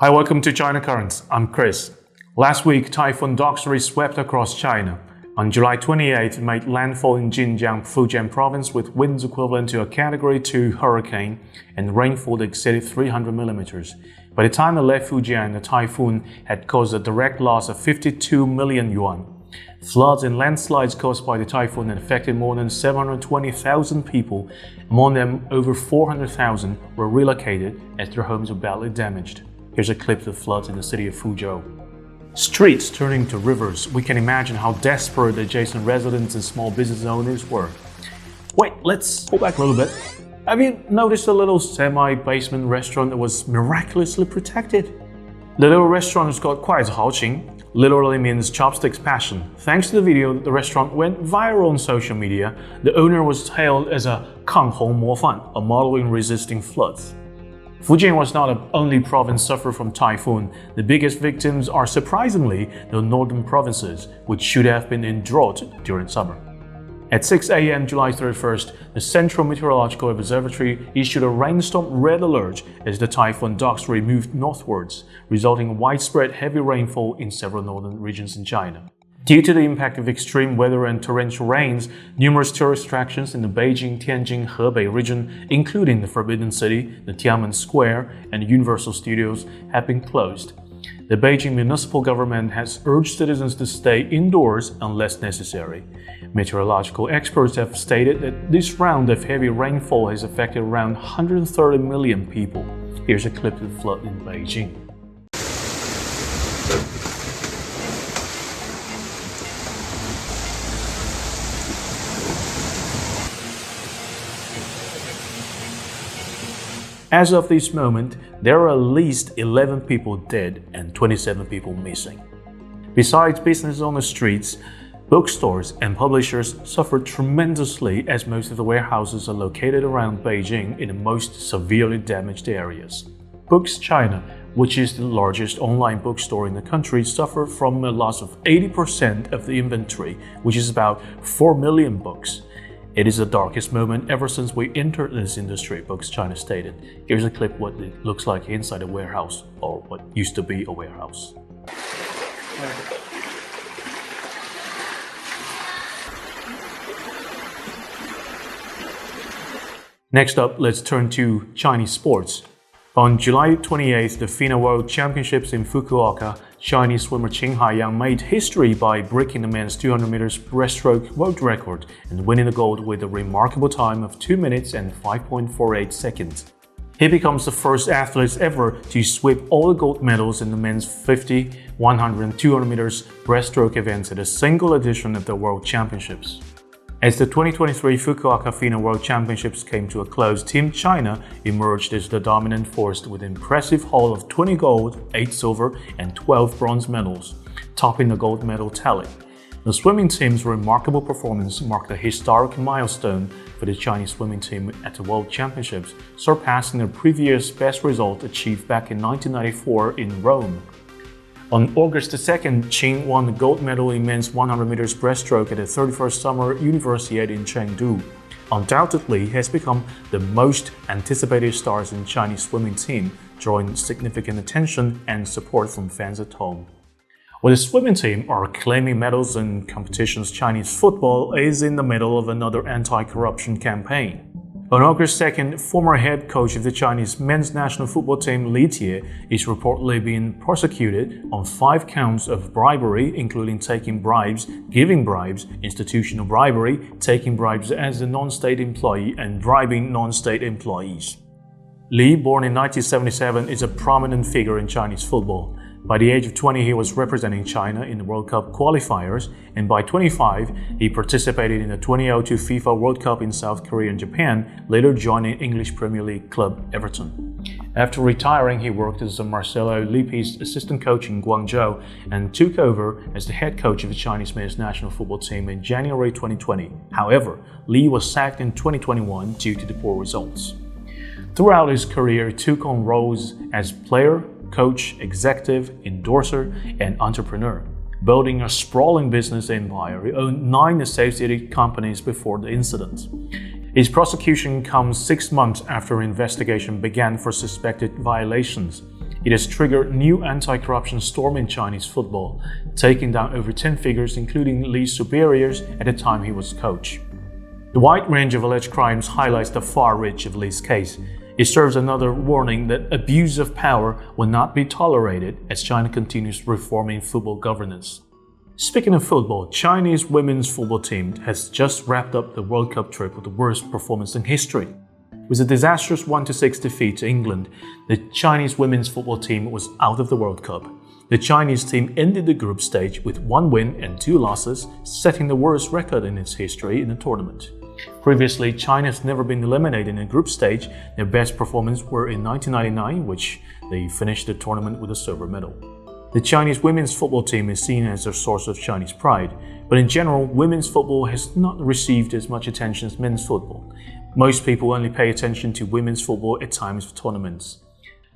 Hi, welcome to China Currents. I'm Chris. Last week, Typhoon Doksuri swept across China. On July 28, it made landfall in Xinjiang, Fujian province with winds equivalent to a Category 2 hurricane and rainfall that exceeded 300 millimeters. By the time it left Fujian, the typhoon had caused a direct loss of 52 million yuan. Floods and landslides caused by the typhoon had affected more than 720,000 people. Among them, over 400,000 were relocated as their homes were badly damaged. Here's a clip of the floods in the city of Fuzhou. Streets turning to rivers. We can imagine how desperate the adjacent residents and small business owners were. Wait, let's go back a little bit. Have you noticed a little semi-basement restaurant that was miraculously protected? The little restaurant is called Kuai Haoqing, literally means chopsticks passion. Thanks to the video, the restaurant went viral on social media. The owner was hailed as a 抗洪模范, a model in resisting floods. Fujian was not the only province suffered from typhoon. The biggest victims are surprisingly the northern provinces, which should have been in drought during summer. At 6 a.m. July 31st, the Central Meteorological Observatory issued a rainstorm red alert as the Typhoon Doksuri moved northwards, resulting in widespread heavy rainfall in several northern regions in China. Due to the impact of extreme weather and torrential rains, numerous tourist attractions in the Beijing, Tianjin, Hebei region, including the Forbidden City, the Tiananmen Square, and the Universal Studios, have been closed. The Beijing municipal government has urged citizens to stay indoors unless necessary. Meteorological experts have stated that this round of heavy rainfall has affected around 130 million people. Here's a clip of the flood in Beijing. As of this moment, there are at least 11 people dead and 27 people missing. Besides business on the streets, bookstores and publishers suffered tremendously as most of the warehouses are located around Beijing in the most severely damaged areas. Books China, which is the largest online bookstore in the country, suffered from a loss of 80% of the inventory, which is about 4 million books. It is the darkest moment ever since we entered this industry, Books China stated. Here's a clip of what it looks like inside a warehouse, or what used to be a warehouse. Next up, let's turn to Chinese sports. On July 28th, the FINA World Championships in Fukuoka, Chinese swimmer Qin Haiyang made history by breaking the men's 200 meters breaststroke world record and winning the gold with a remarkable time of 2 minutes and 5.48 seconds. He becomes the first athlete ever to sweep all the gold medals in the men's 50, 100 and 200 meters breaststroke events at a single edition of the World Championships. As the 2023 Fukuoka FINA World Championships came to a close, Team China emerged as the dominant force with an impressive haul of 20 gold, 8 silver, and 12 bronze medals, topping the gold medal tally. The swimming team's remarkable performance marked a historic milestone for the Chinese swimming team at the World Championships, surpassing their previous best result achieved back in 1994 in Rome. On August 2nd, Qin won the gold medal in men's 100 meters breaststroke at the 31st Summer Universiade in Chengdu. Undoubtedly, he has become the most anticipated stars in Chinese swimming team, drawing significant attention and support from fans at home. While the swimming team are claiming medals in competitions, Chinese football is in the middle of another anti-corruption campaign. On August 2nd, former head coach of the Chinese men's national football team Li Jie is reportedly being prosecuted on 5 counts of bribery, including taking bribes, giving bribes, institutional bribery, taking bribes as a non-state employee, and bribing non-state employees. Li, born in 1977, is a prominent figure in Chinese football. By the age of 20, he was representing China in the World Cup qualifiers, and by 25, he participated in the 2002 FIFA World Cup in South Korea and Japan, later joining English Premier League club Everton. After retiring, he worked as Marcelo Lippi's assistant coach in Guangzhou and took over as the head coach of the Chinese men's national football team in January 2020. However, Li was sacked in 2021 due to the poor results. Throughout his career, he took on roles as player, coach, executive, endorser, and entrepreneur. Building a sprawling business empire, he owned 9 associated companies before the incident. His prosecution comes 6 months after an investigation began for suspected violations. It has triggered new anti-corruption storm in Chinese football, taking down over 10 figures, including Lee's superiors at the time he was coach. The wide range of alleged crimes highlights the far reach of Lee's case. It serves another warning that abuse of power will not be tolerated as China continues reforming football governance. Speaking of football, Chinese women's football team has just wrapped up the World Cup trip with the worst performance in history. With a disastrous 1-6 defeat to England, the Chinese women's football team was out of the World Cup. The Chinese team ended the group stage with 1 win and 2 losses, setting the worst record in its history in the tournament. Previously, China has never been eliminated in a group stage. Their best performance were in 1999, which they finished the tournament with a silver medal. The Chinese women's football team is seen as a source of Chinese pride, but in general, women's football has not received as much attention as men's football. Most people only pay attention to women's football at times of tournaments.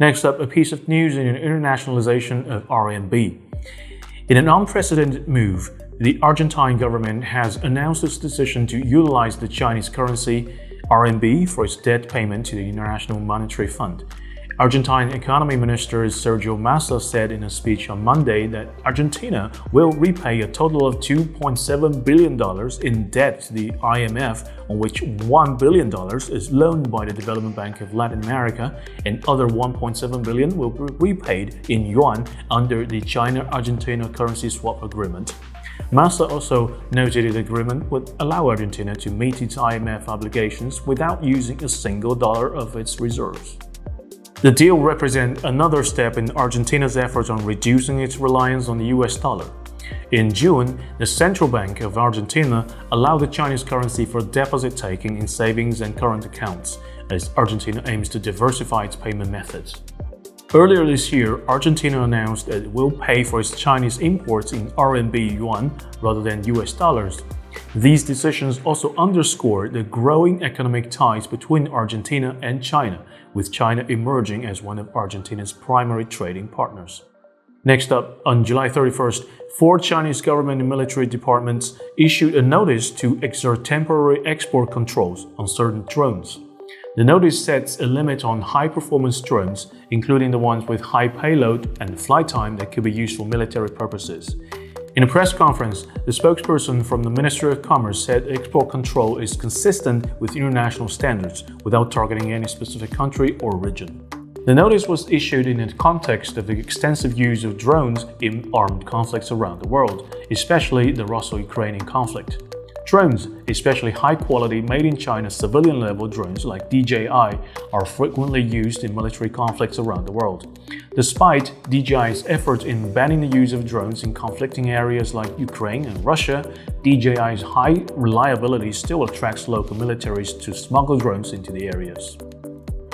Next up, a piece of news in an internationalization of RMB. In an unprecedented move, the Argentine government has announced its decision to utilize the Chinese currency RMB for its debt payment to the International Monetary Fund. Argentine Economy Minister Sergio Massa said in a speech on Monday that Argentina will repay a total of $2.7 billion in debt to the IMF, on which $1 billion is loaned by the Development Bank of Latin America, and other $1.7 billion will be repaid in yuan under the China-Argentina currency swap agreement. Massa also noted the agreement would allow Argentina to meet its IMF obligations without using a single dollar of its reserves. The deal represents another step in Argentina's efforts on reducing its reliance on the US dollar. In June, the Central Bank of Argentina allowed the Chinese currency for deposit taking in savings and current accounts, as Argentina aims to diversify its payment methods. Earlier this year, Argentina announced that it will pay for its Chinese imports in RMB yuan rather than US dollars. These decisions also underscore the growing economic ties between Argentina and China, with China emerging as one of Argentina's primary trading partners. Next up, on July 31st, 4 Chinese government and military departments issued a notice to exert temporary export controls on certain drones. The notice sets a limit on high-performance drones, including the ones with high payload and flight time that could be used for military purposes. In a press conference, the spokesperson from the Ministry of Commerce said export control is consistent with international standards without targeting any specific country or region. The notice was issued in the context of the extensive use of drones in armed conflicts around the world, especially the Russo-Ukrainian conflict. Drones, especially high-quality made-in-China civilian-level drones like DJI, are frequently used in military conflicts around the world. Despite DJI's efforts in banning the use of drones in conflicting areas like Ukraine and Russia, DJI's high reliability still attracts local militaries to smuggle drones into the areas.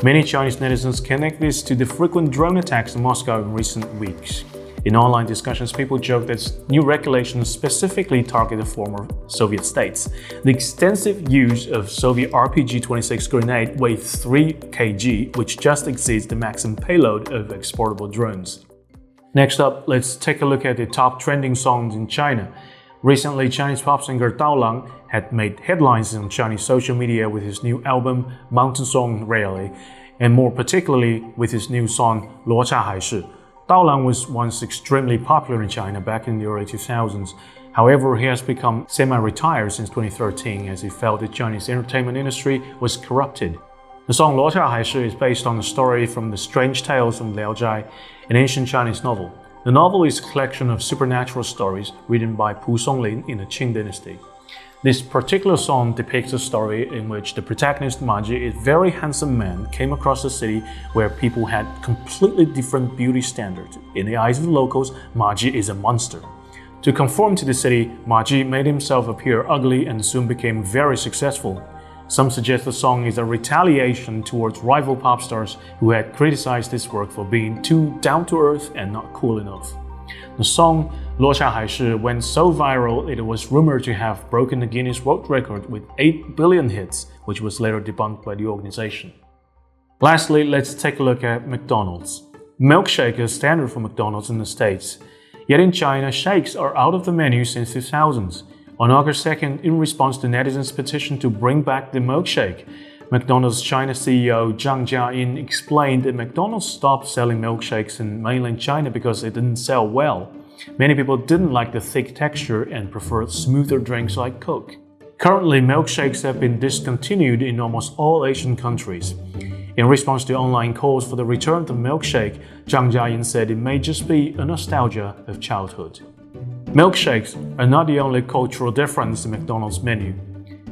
Many Chinese netizens connect this to the frequent drone attacks in Moscow in recent weeks. In online discussions, people joke that new regulations specifically target the former Soviet states. The extensive use of Soviet RPG-26 grenade weighs 3 kg, which just exceeds the maximum payload of exportable drones. Next up, let's take a look at the top trending songs in China. Recently, Chinese pop singer Dao Lang had made headlines on Chinese social media with his new album Mountain Song Rally, and more particularly with his new song Luo Cha Hai Shi. Dao Lang was once extremely popular in China back in the early 2000s. However, he has become semi-retired since 2013 as he felt the Chinese entertainment industry was corrupted. The song Luo Cha Hai Shi is based on a story from the Strange Tales from Liao Zhai, an ancient Chinese novel. The novel is a collection of supernatural stories written by Pu Songlin in the Qing dynasty. This particular song depicts a story in which the protagonist Ma Ji, a very handsome man, came across a city where people had completely different beauty standards. In the eyes of the locals, Ma Ji is a monster. To conform to the city, Ma Ji made himself appear ugly and soon became very successful. Some suggest the song is a retaliation towards rival pop stars who had criticized his work for being too down-to-earth and not cool enough. The song Luo Cha Hai Shi went so viral it was rumored to have broken the Guinness World Record with 8 billion hits, which was later debunked by the organization. Lastly, let's take a look at McDonald's. Milkshake is standard for McDonald's in the States. Yet in China, shakes are out of the menu since the 2000s. On August 2nd, in response to netizens' petition to bring back the milkshake, McDonald's China CEO Zhang Jiayin explained that McDonald's stopped selling milkshakes in mainland China because it didn't sell well. Many people didn't like the thick texture and preferred smoother drinks like Coke. Currently, milkshakes have been discontinued in almost all Asian countries. In response to online calls for the return of the milkshake, Zhang Jiayin said it may just be a nostalgia of childhood. Milkshakes are not the only cultural difference in McDonald's menu.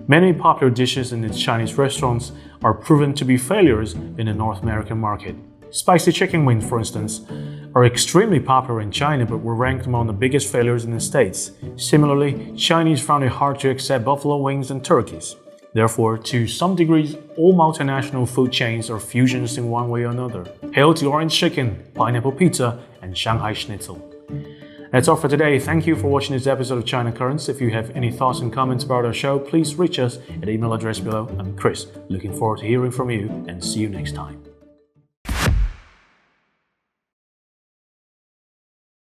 Many popular dishes in its Chinese restaurants are proven to be failures in the North American market. Spicy chicken wings, for instance, are extremely popular in China but were ranked among the biggest failures in the States. Similarly, Chinese found it hard to accept buffalo wings and turkeys. Therefore, to some degree, all multinational food chains are fusions in one way or another. Hail to orange chicken, pineapple pizza, and Shanghai schnitzel. That's all for today. Thank you for watching this episode of China Currents. If you have any thoughts and comments about our show, please reach us at the email address below. I'm Chris, looking forward to hearing from you, and see you next time.